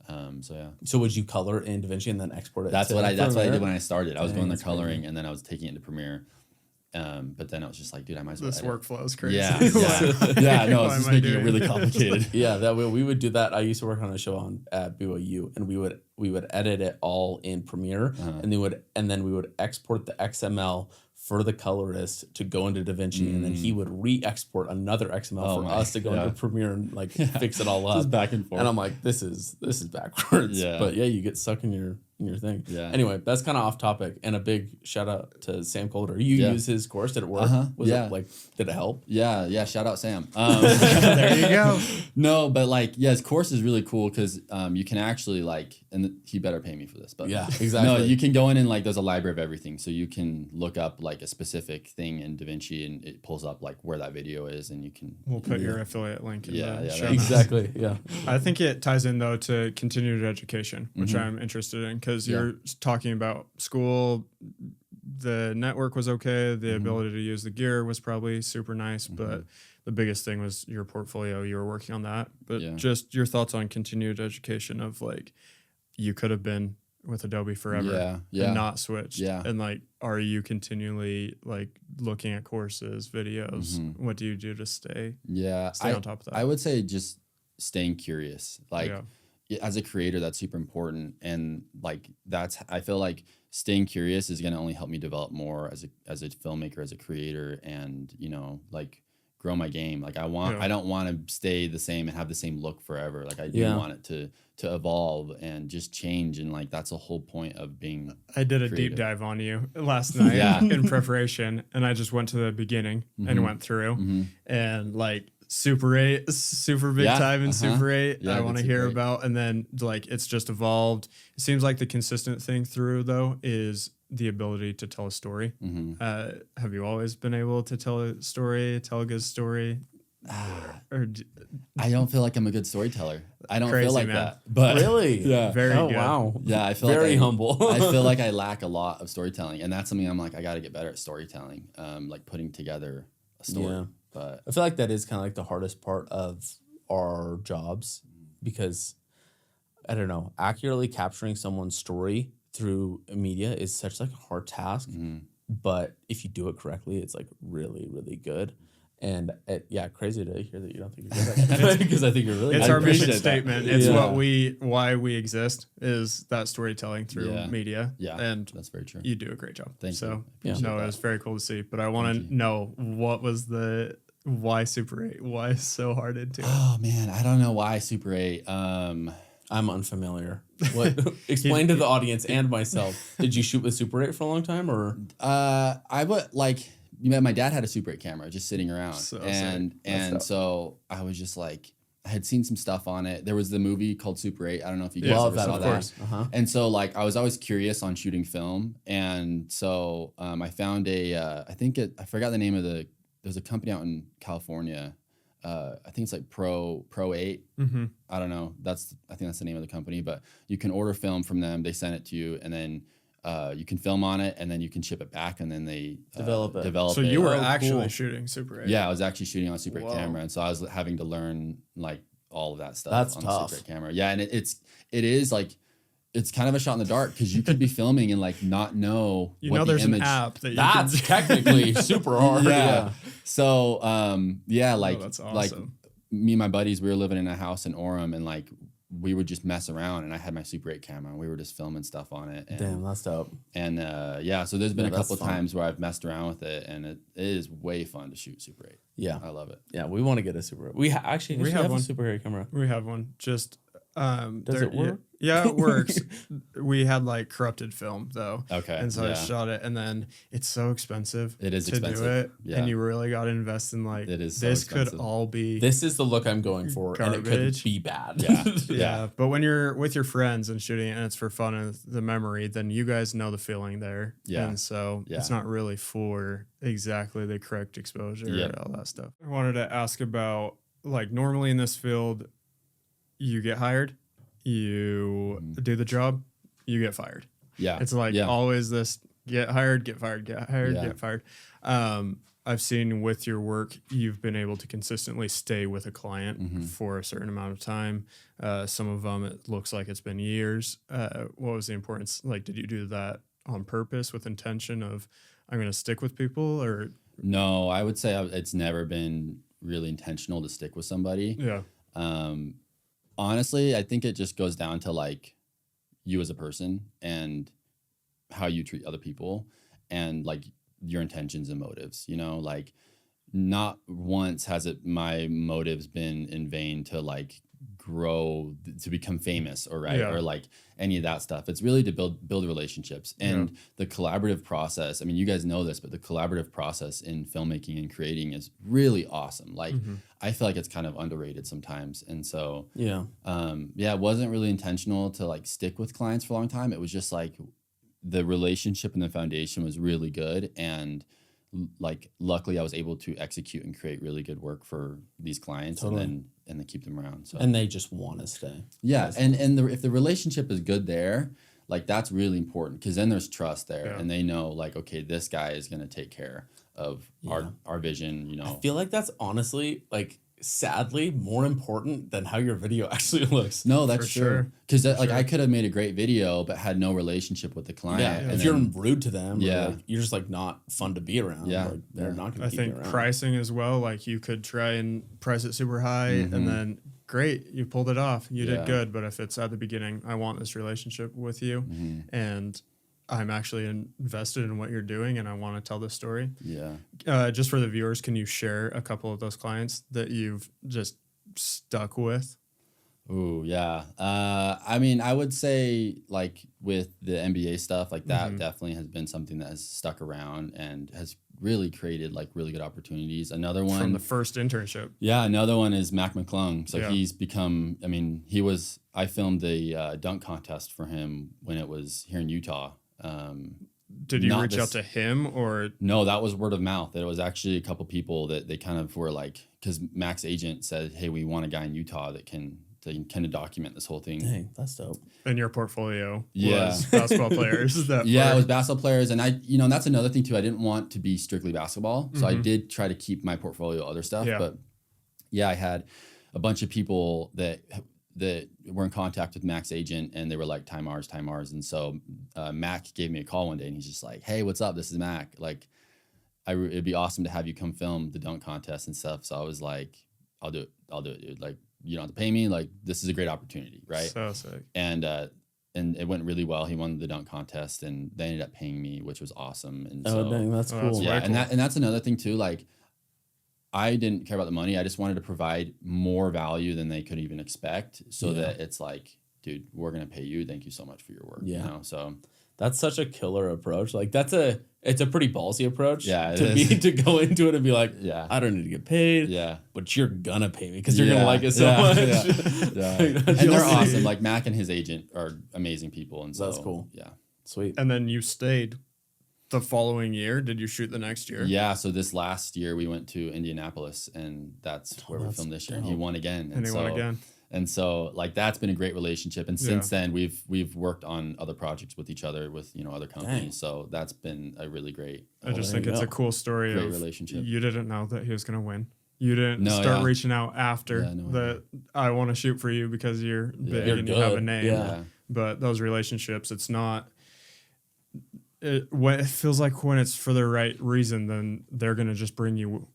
So yeah. So would you color in DaVinci and then export it? That's what I did when I started. I was Dang, going there that's coloring crazy. and then I was taking it into Premiere. But then I was just like, dude, I might as well. This edit. workflow is crazy. Yeah, yeah. No, Why it's just am I making it doing really this? complicated. Yeah, that we would do that. I used to work on a show at BYU, and we would edit it all in Premiere, and then we would export the XML for the colorist to go into DaVinci, and then he would re-export another XML for us to go into Premiere and like fix it all up. Just back and forth. And I'm like, this is backwards. Yeah. But yeah, you get stuck in your thing. Yeah. Anyway, that's kind of off topic, and a big shout out to Sam Calder. You used his course. Did it work? Was it like, did it help? Yeah. Shout out Sam. There you go. No, but like, yeah, his course is really cool because you can actually like, and he better pay me for this, but Yeah, exactly. No, you can go in and like, there's a library of everything, so you can look up like a specific thing in DaVinci, and it pulls up like where that video is, and you can. We'll put your affiliate link in Yeah, the yeah, show that- notes. Exactly. Yeah. I think it ties in though to continued education, which I'm interested in because you're talking about school. The network was okay. The ability to use the gear was probably super nice, but the biggest thing was your portfolio. You were working on that, but just your thoughts on continued education of like, you could have been with Adobe forever and not switched. Yeah. And like, are you continually like looking at courses, videos? What do you do to stay on top of that? I would say just staying curious. Like as a creator, that's super important. And like, I feel like staying curious is going to only help me develop more as a filmmaker, as a creator, and, you know, like grow my game. Like I don't want to stay the same and have the same look forever. Like I do want it to evolve and just change. And like, that's the whole point of being I did a creative. deep dive on you last night in preparation, and I just went to the beginning and went through and like Super 8, super big time in Super 8. Yeah, I want to Super hear 8. about, and then like it's just evolved. It seems like the consistent thing through though is the ability to tell a story. Have you always been able to tell a story, tell a good story? I don't feel like I'm a good storyteller. I don't Crazy, feel like man. that. But Really? Yeah. Very Oh, good. wow. Yeah, I feel Very like humble. I feel like I lack a lot of storytelling, and that's something I'm like, I got to get better at storytelling, like putting together a story. Yeah. But I feel like that is kind of like the hardest part of our jobs because I don't know, accurately capturing someone's story through media is such like a hard task. But if you do it correctly, it's like really, really good. And crazy to hear that you don't think you're good at it because I think you're really It's good. our mission appreciate that. statement. It's Yeah. why we exist is that storytelling through media. yeah, And that's very true. you do a great job. Thank so, you. Appreciate no, that. it was very cool to see. But I want to know what was why Super 8? Why so hard into it? Oh man, I don't know why Super 8. I'm unfamiliar. What? Explain to the audience and myself. Did you shoot with Super 8 for a long time or? I would like. You know, my dad had a Super 8 camera just sitting around, So and so I was just like, I had seen some stuff on it. There was the movie called Super 8. I don't know if you guys Love ever that, saw of that. course. And so like I was always curious on shooting film, and so I found I forgot the name of there's a company out in California. I think it's like Pro 8. I don't know. I think that's the name of the company, but you can order film from them. They send it to you, and then you can film on it, and then you can ship it back, and then they Develop it. So it. you were Oh, actually cool. shooting Super 8. Yeah, I was actually shooting on a Super 8 Whoa. camera, and so I was having to learn like all of that stuff That's on tough. the Super 8 camera. Yeah, and it is like it's kind of a shot in the dark because you could be filming and like not know what there's the image. an app that you That's can technically super hard. Yeah. So like that's like awesome. me and my buddies, we were living in a house in Orem, and like we would just mess around, and I had my Super 8 camera, and we were just filming stuff on it. And, Damn, that's dope. And so there's been Yeah, a that's couple fun. times where I've messed around with it, and it is way fun to shoot Super 8. Yeah. I love it. Yeah, we want to get a Super 8. We actually We have have a one. Super 8 camera. We have one. Just Does it work? Yeah, it works. We had like corrupted film though. Okay. And so I yeah. shot it, and then it's so expensive. It is to expensive. do it, Yeah. and you really got to invest in like It is so this could expensive. all be This is the look I'm going for, and it could Garbage. be bad. Yeah. yeah. But when you're with your friends and shooting it, and it's for fun and the memory, then you guys know the feeling there. Yeah. And so Yeah. it's not really for exactly the correct exposure Yep. and all that stuff. I wanted to ask about like normally in this field, you get hired, you do the job, you get fired. Yeah. It's like always this get hired, get fired, get hired, get fired. I've seen with your work, you've been able to consistently stay with a client for a certain amount of time. Some of them, it looks like it's been years. What was the importance? Like, did you do that on purpose with intention of, I'm going to stick with people, or? No, I would say it's never been really intentional to stick with somebody. Yeah. Honestly, I think it just goes down to like you as a person and how you treat other people and like your intentions and motives, you know, like not once has it my motives been in vain to like grow to become famous or or like any of that stuff. It's really to build relationships and the collaborative process. I mean, you guys know this, but the collaborative process in filmmaking and creating is really awesome. Like I feel like it's kind of underrated sometimes. And so it wasn't really intentional to like stick with clients for a long time. It was just like the relationship and the foundation was really good, and like luckily I was able to execute and create really good work for these clients and then keep them around. So and they just want to stay. Yeah, and if the relationship is good there, like that's really important because then there's trust there and they know like, okay, this guy is going to take care of our vision, you know. I feel like that's honestly like sadly more important than how your video actually looks. No, that's true. Because like I could have made a great video but had no relationship with the client. Yeah, and if you're rude to them, or like, you're just like not fun to be around. Yeah, like, they're not going to I keep you think around. pricing as well. Like you could try and price it super high, and then great, you pulled it off. You did good. But if it's at the beginning, I want this relationship with you, and I'm actually invested in what you're doing, and I want to tell this story. Yeah. Just for the viewers, can you share a couple of those clients that you've just stuck with? Ooh, yeah. I mean, I would say like with the NBA stuff, like that definitely has been something that has stuck around and has really created like really good opportunities. Another one from the first internship. Yeah, another one is Mac McClung. So he's become, I mean, I filmed the dunk contest for him when it was here in Utah. Did you reach out to him or? No, that was word of mouth. It was actually a couple people that they kind of were like, because Mac's agent said, hey, we want a guy in Utah that can kind of document this whole thing. Dang, that's dope. And your portfolio was basketball players. It was basketball players. And and that's another thing too. I didn't want to be strictly basketball. So I did try to keep my portfolio other stuff. Yeah. But I had a bunch of people that were in contact with Mac's agent and they were like, time ours. And so Mac gave me a call one day and he's just like, hey, what's up? This is Mac. Like, it'd be awesome to have you come film the dunk contest and stuff. So I was like, I'll do it, dude. Like, you don't have to pay me. Like, this is a great opportunity, right? So sick. And it went really well. He won the dunk contest and they ended up paying me, which was awesome. And dang, that's cool. Yeah, and that's another thing too. Like, I didn't care about the money. I just wanted to provide more value than they could even expect, so that it's like, dude, we're gonna pay you. Thank you so much for your work. Yeah. You know? So that's such a killer approach. Like it's a pretty ballsy approch. Yeah, to go into it and be like, I don't need to get paid. Yeah, but you're gonna pay me because you're gonna like it so much. Yeah. And they're awesome. Like Mac and his agent are amazing people, and so that's cool. Yeah, sweet. And then you stayed the following year. Did you shoot the next year? Yeah. So this last year we went to Indianapolis, and that's where we filmed this year. And he won again. And he won again. And so like that's been a great relationship. And since then we've worked on other projects with each other with other companies. Dang. So that's been a really great. I just think it's a cool story Great of relationship. You didn't know that he was gonna win. You didn't start reaching out after that. I want to shoot for you because you're big and you have a name. Yeah. But those relationships, it's not. It feels like when it's for the right reason, then they're gonna just bring you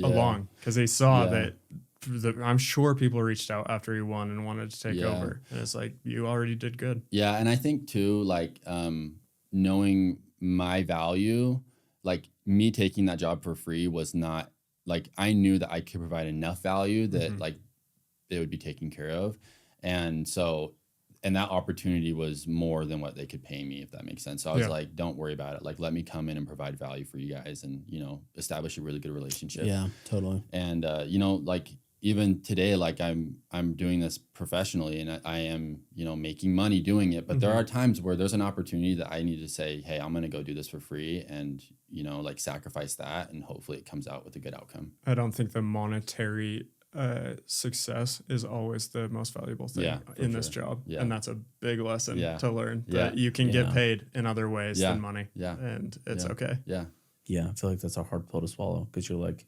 along because they saw that. I'm sure people reached out after he won and wanted to take over, and it's like you already did good. Yeah, and I think too, like knowing my value, like me taking that job for free was not like I knew that I could provide enough value that like it would be taken care of, and so. And that opportunity was more than what they could pay me, if that makes sense. So I was like, don't worry about it. Like, let me come in and provide value for you guys and, establish a really good relationship. Yeah, totally. And, like even today, like I'm doing this professionally and I am, making money doing it. But there are times where there's an opportunity that I need to say, hey, I'm going to go do this for free and, like sacrifice that. And hopefully it comes out with a good outcome. I don't think the monetary success is always the most valuable thing Yeah, for in this sure. job. Yeah. And that's a big lesson Yeah. to learn Yeah. that you can Yeah. get paid in other ways Yeah. than money. Yeah. And it's Yeah. okay. Yeah. Yeah, I feel like that's a hard pill to swallow because you're like,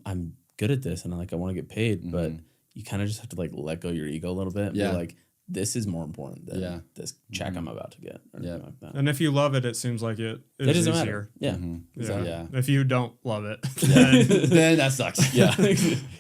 I'm good at this and like I want to get paid, but you kind of just have to like let go your ego a little bit. And Yeah. be like, this is more important than Yeah. this check I'm about to get or anything like that. And if you love it, it seems like it is It doesn't easier. matter. Yeah. Yeah. Yeah. If you don't love it, then Then that sucks. Yeah.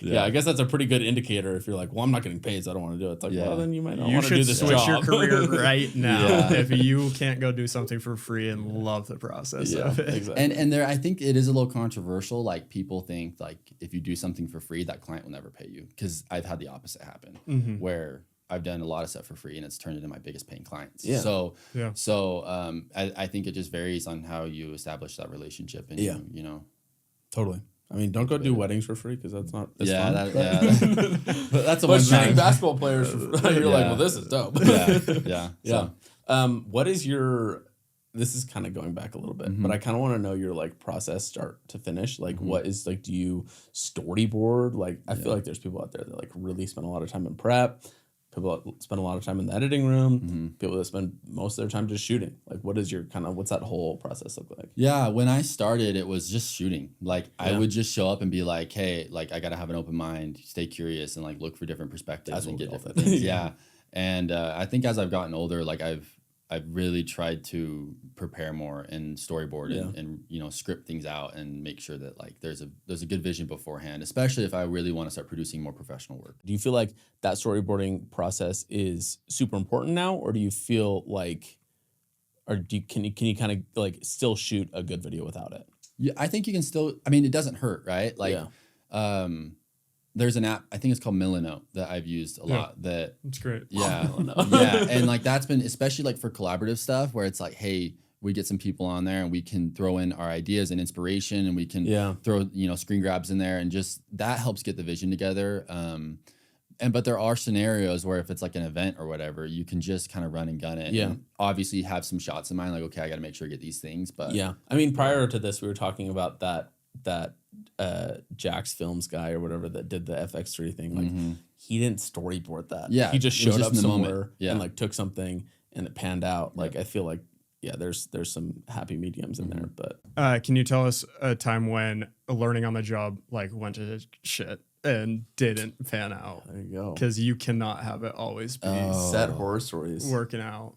Yeah. I guess that's a pretty good indicator if you're like, well, I'm not getting paid, so I don't want to do it. It's like, Yeah. well, then you might not you want to do should this switch job. your career right now Yeah. if you can't go do something for free and love the process Yeah, of it. exactly. And there, I think it is a little controversial. Like people think like if you do something for free, that client will never pay you. Because I've had the opposite happen, where I've done a lot of stuff for free and it's turned into my biggest paying clients. Yeah. So I think it just varies on how you establish that relationship and Yeah. you know. Totally. I mean, don't go do weddings for free because that's not as Yeah, fun. but that's a But one shooting time. basketball players, for free, you're like, well, this is dope. Yeah. Yeah. So, What is your? This is kind of going back a little bit, but I kind of want to know your like process start to finish. Like, what is like? Do you storyboard? Like, I feel like there's people out there that like really spend a lot of time in prep. People that spend a lot of time in the editing room. People that spend most of their time just shooting. Like, what is your kind of? What's that whole process look like? yeah, when I started, it was just shooting. Like I would just show up and be like, "Hey, like I gotta have an open mind, stay curious, and like look for different perspectives That's and what get we different call it. things." Yeah, and I think as I've gotten older, like I've really tried to prepare more and storyboard and you know script things out and make sure that like there's a good vision beforehand, especially if I really want to start producing more professional work. Do you feel like that storyboarding process is super important now, or do you feel like, or can you kind of like still shoot a good video without it? Yeah, I think you can still. I mean, it doesn't hurt, right? Like, there's an app, I think it's called Milanote, that I've used a lot. That It's great. yeah, yeah, and like that's been especially like for collaborative stuff where it's like, hey, we get some people on there and we can throw in our ideas and inspiration, and we can throw screen grabs in there, and just that helps get the vision together. But there are scenarios where if it's like an event or whatever, you can just kind of run and gun it. Yeah. And obviously have some shots in mind, like okay, I got to make sure I get these things. But Yeah, I mean, prior to this, we were talking about that Jax Films guy or whatever that did the FX3 thing. Like he didn't storyboard that. Yeah, he just it was showed just up in the moment. somewhere Yeah. and like took something and it panned out. Like I feel like there's some happy mediums in there, but Can you tell us a time when learning on the job like went to shit and didn't pan out? there you go. Because you cannot have it always be Set horror stories. working out.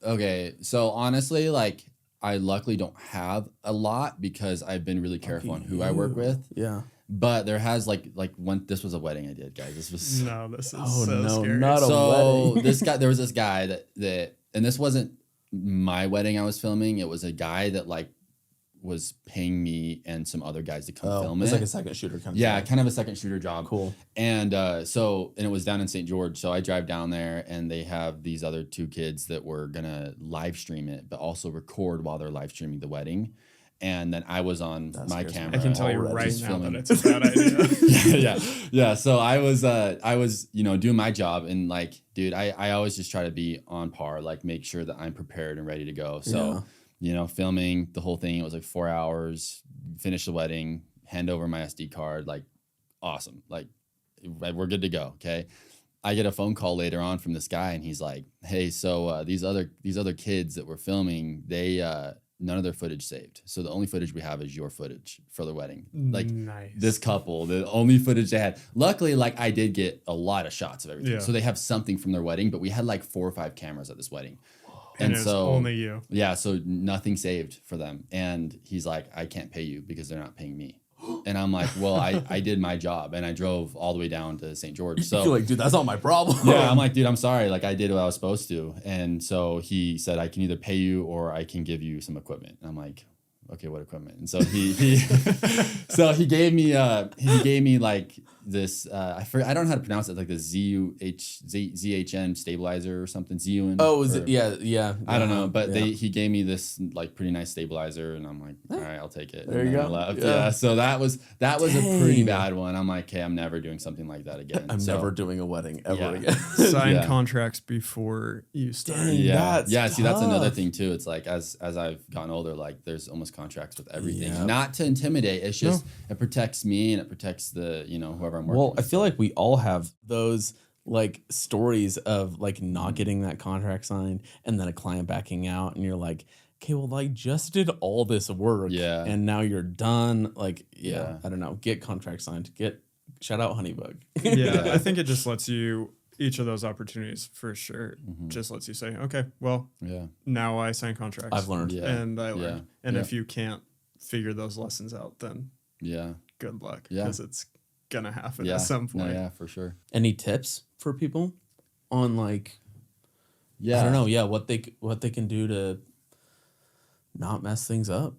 okay, so honestly, like I luckily don't have a lot because I've been really careful on who I work with. Yeah. But there has like when this was a wedding I did, guys. This was No, this is Oh, so no, scary. not a so wedding. there was this guy that and this wasn't my wedding I was filming. It was a guy that like was paying me and some other guys to come film It's it. like a second shooter kind of Yeah, thing. kind of a second shooter job. Cool. And and it was down in St. George. So I drive down there and they have these other two kids that were going to live stream it, but also record while they're live streaming the wedding. And then I was on my scares me. camera. I can tell you Already right just now filming. that it's a bad idea. yeah. So I was, doing my job and like, dude, I always just try to be on par, like make sure that I'm prepared and ready to go. So, filming the whole thing, it was like 4 hours, finish the wedding, hand over my SD card, like awesome. Like we're good to go. Okay. I get a phone call later on from this guy and he's like, hey, so these other kids that we're filming, they, none of their footage saved. So the only footage we have is your footage for the wedding. Like Nice. this couple, the only footage they had. Luckily, like I did get a lot of shots of everything. Yeah. So they have something from their wedding, but we had like 4 or 5 cameras at this wedding. and it's so only you. yeah, so nothing saved for them. And he's like, I can't pay you because they're not paying me. And I'm like, well, I did my job and I drove all the way down to St. George. So I feel like, dude, that's not my problem. yeah, I'm like, dude, I'm sorry. Like I did what I was supposed to. And so he said, I can either pay you or I can give you some equipment. And I'm like, okay, what equipment? And so he so he gave me like this, I don't know how to pronounce it, like the ZHN stabilizer or something. ZUN. Oh, is it? Yeah. I don't know, but yeah. he gave me this like pretty nice stabilizer, and I'm like, all right, I'll take it. There And you then I go. left. Yeah. Yeah. So that was a pretty Dang. bad one. I'm like, okay, I'm never doing something like that again. I'm So, never doing a wedding ever Yeah. again. Sign Yeah. contracts before you start. Dang. Yeah, That's yeah. See, that's another tough. thing too. It's like as I've gotten older, like there's almost contracts with everything. Yep. Not to intimidate. It's just it protects me and it protects the whoever I'm working with. I feel like we all have those like stories of like not getting that contract signed and then a client backing out, and you're like, okay, well, I just did all this work, and now you're done. Like, I don't know. Get contract signed. Shout out Honeybug. Yeah, I think it just lets you, each of those opportunities for sure, just lets you say, okay, well, now I sign contracts. I've learned. And I learned. And if you can't figure those lessons out, then good luck. Because it's going to happen at some point. Yeah, for sure. Any tips for people on like, I don't know, what they can do to not mess things up?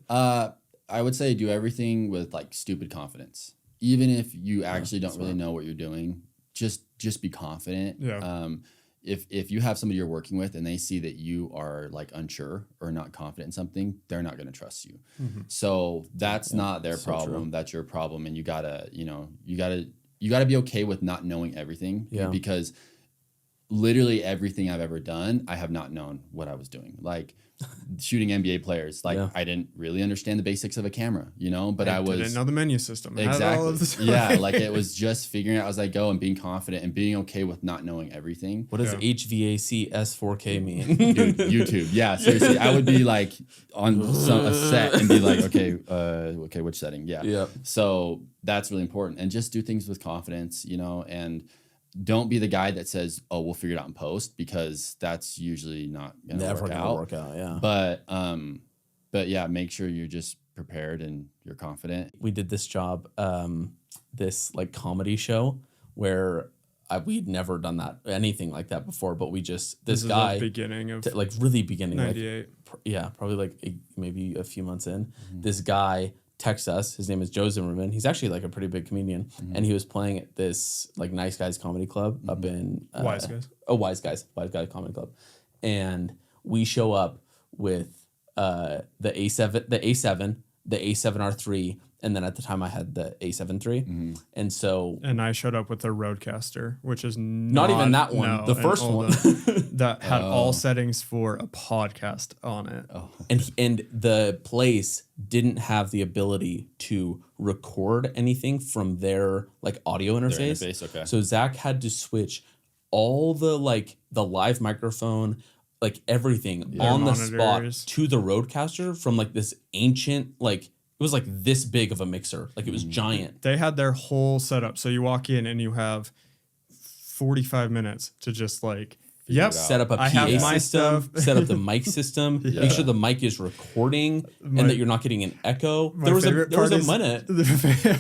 I would say do everything with like stupid confidence. Even if you actually don't really know what you're doing, just be confident. If you have somebody you're working with and they see that you are like unsure or not confident in something, they're not going to trust you. So that's not their problem. That's your problem. And you gotta be okay with not knowing everything. Because literally everything I've ever done, I have not known what I was doing. Like shooting NBA players, like I didn't really understand the basics of a camera, but I didn't know the menu system. Exactly. Like it was just figuring out as I go and being confident and being okay with not knowing everything. What does HVAC S4K mean? Dude, YouTube. Yeah, seriously. I would be like on a set and be like, okay, which setting? Yeah. So that's really important. And just do things with confidence, and don't be the guy that says, "Oh, we'll figure it out in post," because that's usually not gonna work out. Yeah. But yeah, make sure you're just prepared and you're confident. We did this job, this like comedy show where we'd never done anything like that before. But we just this guy beginning of like really beginning 98. Like, probably like maybe a few months in. This guy texts us. His name is Joe Zimmerman. He's actually like a pretty big comedian, and he was playing at this like Nice Guys Comedy Club up in Wise Guys. Wise Guys Comedy Club, and we show up with the A7, the A7R3, and then at the time I had the A7 III, and I showed up with the Roadcaster, which is not even that one, the first one that had all settings for a podcast on it. And the place didn't have the ability to record anything from their like audio interface. Okay. So Zach had to switch all the live microphone, like everything on the spot to the Roadcaster from like this ancient, like it was like this big of a mixer. Like it was giant. They had their whole setup. So you walk in and you have 45 minutes to just like, set up a PA system, set up the mic system, make sure the mic is recording and that you're not getting an echo. There was a minute.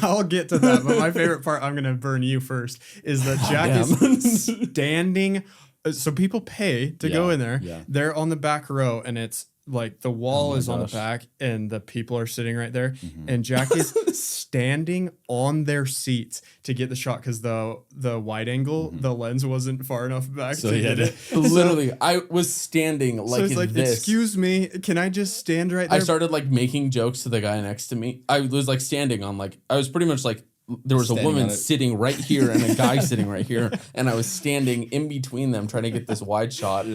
I'll get to that, but my favorite part, I'm going to burn you first, is that Jack is standing. So people pay to go in there. They're on the back row and it's like the wall is on the back and the people are sitting right there. And Jack is standing on their seats to get the shot because the wide angle, the lens wasn't far enough back to get it. Literally, I was standing like, so it's like this. Excuse me, can I just stand right there? I started like making jokes to the guy next to me. I was like standing on I was pretty much like, there was a woman sitting right here and a guy sitting right here, and I was standing in between them trying to get this wide shot.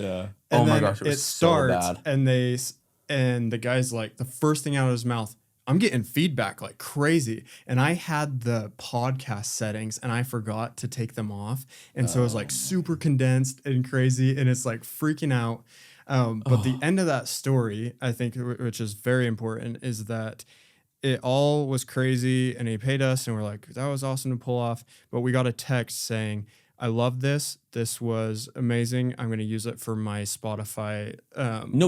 Oh my gosh, it was so bad. And the guy's like, the first thing out of his mouth, I'm getting feedback like crazy. And I had the podcast settings and I forgot to take them off. And so it was like super condensed and crazy. And it's like freaking out. But the end of that story, I think, which is very important, is that it all was crazy and he paid us and we're like, that was awesome to pull off. But we got a text saying, I love this. This was amazing. I'm going to use it for my Spotify.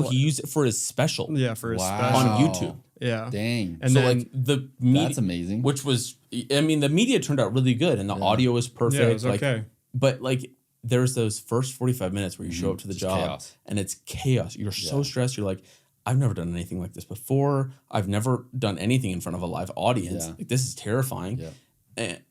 He used it for his special. Yeah, for his special. On YouTube. Yeah. Dang. And so then, like the media, that's amazing. Which was, I mean, the media turned out really good and the audio was perfect. Yeah, it was okay. But like there's those first 45 minutes where you show up to the job and it's chaos. You're so stressed. You're like, I've never done anything like this before. I've never done anything in front of a live audience. Like, this is terrifying. That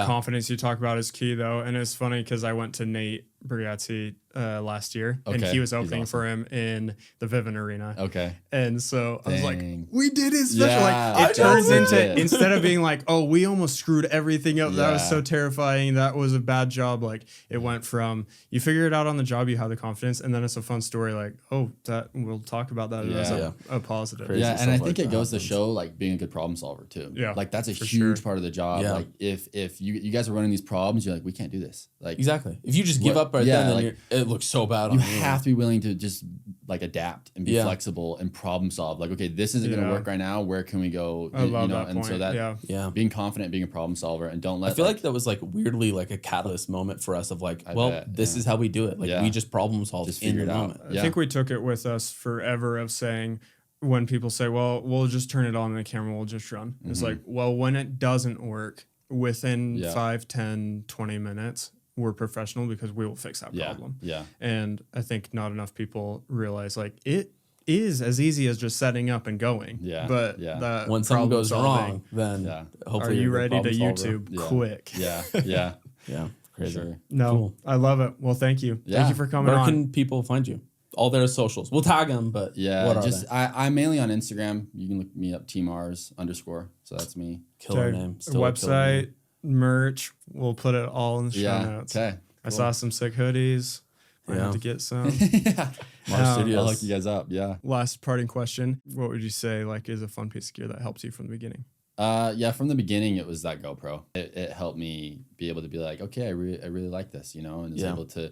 confidence you talk about is key, though. And it's funny because I went to Nate Briazzi last year, and Okay, he was he's opening awesome. for him in the Vivint Arena. Okay. And so I was like, Dang. we did it special. Yeah, Like, it turns I into, did. instead of being like, oh, we almost screwed everything up. That was Yeah. so terrifying. That was a bad job. Like, it went from, you figure it out on the job, you have the confidence, and then it's a fun story. Like, oh, that we'll talk about that as Yeah. a positive. Crazy. Yeah, and stuff I like think it that goes to happens. show like being a good problem solver too. Yeah, like that's a for huge sure. part of the job. Yeah. Like if you guys are running these problems, you're like, we can't do this. Like Exactly. If you just give What- up right yeah, then like, it looks so bad on you you. have to be willing to just like adapt and be Yeah. flexible and problem solve. Like, okay, this isn't gonna Yeah. work right now. Where can we go? I love that and point. so that yeah. Yeah. being confident, being a problem solver, and don't let. I feel like that was like weirdly like a catalyst moment for us of like, well, bet, this yeah. is how we do it. Like Yeah. we just problem solve Just in figure the it out. moment. I Yeah. think we took it with us forever of saying, when people say, well, we'll just turn it on and the camera will just run. It's like, well, when it doesn't work, within Yeah. 5, 10, 20 minutes, we're professional because we will fix that yeah, problem. yeah, And I think not enough people realize like it is as easy as just setting up and going. Yeah, But yeah. that When something problem goes solving, wrong, then Yeah. hopefully are you you're a ready to good problem solver. YouTube Yeah. quick? yeah, yeah. Yeah. Crazy. Sure. No, Cool. I love it. Well, thank you. Yeah. Thank you for coming Where on. can people find you? All their socials. We'll tag them, but Yeah, what are just they? I'm mainly on Instagram. You can look me up Marz _ So that's me. Killer Okay. name. Still a killer Website, name. merch. We'll put it all in the show Yeah. notes. Okay. I saw some sick hoodies. I Yeah. had to get some. yeah. Mars Um, Studios. I'll hook you guys up. Yeah. Last parting question. What would you say like is a fun piece of gear that helps you from the beginning? Yeah. From the beginning, it was that GoPro. It helped me be able to be like, okay, I really like this, and was Yeah. able to.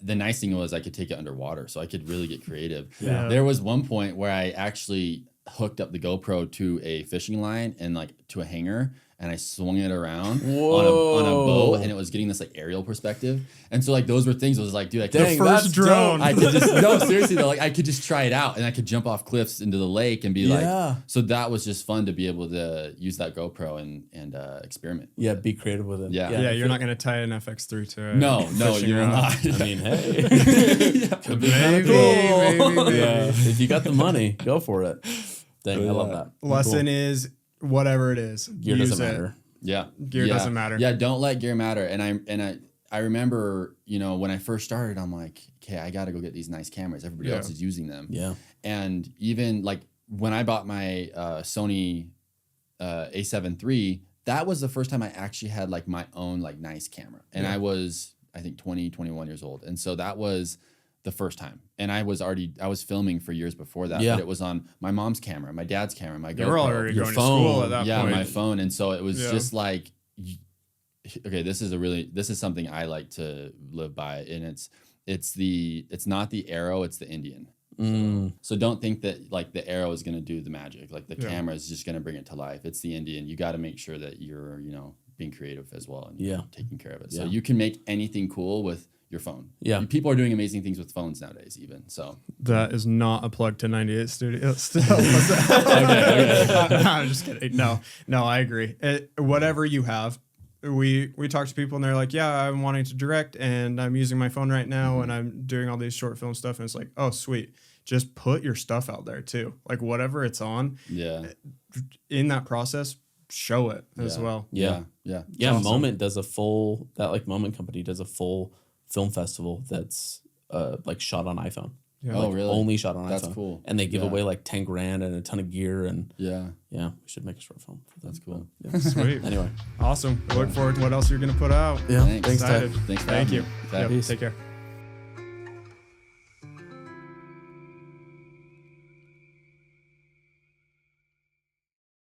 The nice thing was I could take it underwater, so I could really get creative. Yeah. There was one point where I actually hooked up the GoPro to a fishing line and like to a hanger, and I swung it around on a boat, and it was getting this like aerial perspective. And so like those were things. I was like, dude, I could Dang, first that's drone. dope. I could just no seriously though, like I could just try it out, and I could jump off cliffs into the lake and be Yeah. like, so that was just fun to be able to use that GoPro and experiment. Yeah, be creative with it. Yeah. Yeah, you're not going to tie an FX3 to it. No, Fishing you will rod. not. I mean, hey. Could be kinda Maybe, cool. maybe. Yeah. If you got the money, go for it. Dang, I love that. Lesson is whatever it is. Gear use doesn't it. matter. Yeah. Gear Yeah. doesn't matter. Yeah, don't let gear matter. And I remember, when I first started, I'm like, okay, I got to go get these nice cameras. Everybody Yeah. else is using them. Yeah. And even like when I bought my Sony A7 III, that was the first time I actually had like my own like nice camera. And Yeah. I was, I think 20, 21 years old. And so that was the first time. And I was filming for years before that, Yeah. but it was on my mom's camera, my dad's camera, my You were GoPro. already Your going to school at phone. that Yeah, point. my phone. And so it was Yeah. just like, okay, this is something I like to live by. And it's not the arrow, it's the Indian. Mm. So don't think that like the arrow is going to do the magic. Like the Yeah. camera is just going to bring it to life. It's the Indian. You got to make sure that you're, being creative as well and Yeah. taking care of it. So Yeah. you can make anything cool with your phone. Yeah. People are doing amazing things with phones nowadays even. So That is not a plug to 98 Studios. Still. I'm just kidding. No, I agree. Whatever you have, we talk to people and they're like, yeah, I'm wanting to direct and I'm using my phone right now and I'm doing all these short film stuff. And it's like, oh, sweet. Just put your stuff out there too. Like whatever it's on yeah. in that process, show it as Yeah. well. Yeah. Yeah. Yeah, awesome. Moment does a full Moment company does a full film festival that's like shot on iPhone. Yeah. Oh, Like, really? Only shot on That's iPhone. cool. And they give Yeah. away like 10 grand and a ton of gear and Yeah. yeah, we should make a short film. For That's that. cool. Yeah. Sweet. Anyway. Awesome. Look forward to what else you're going to put out. Yeah. Thanks. Thanks, Ty. Excited. Thanks for Thank having you. me. Okay. Yep, Peace. take care.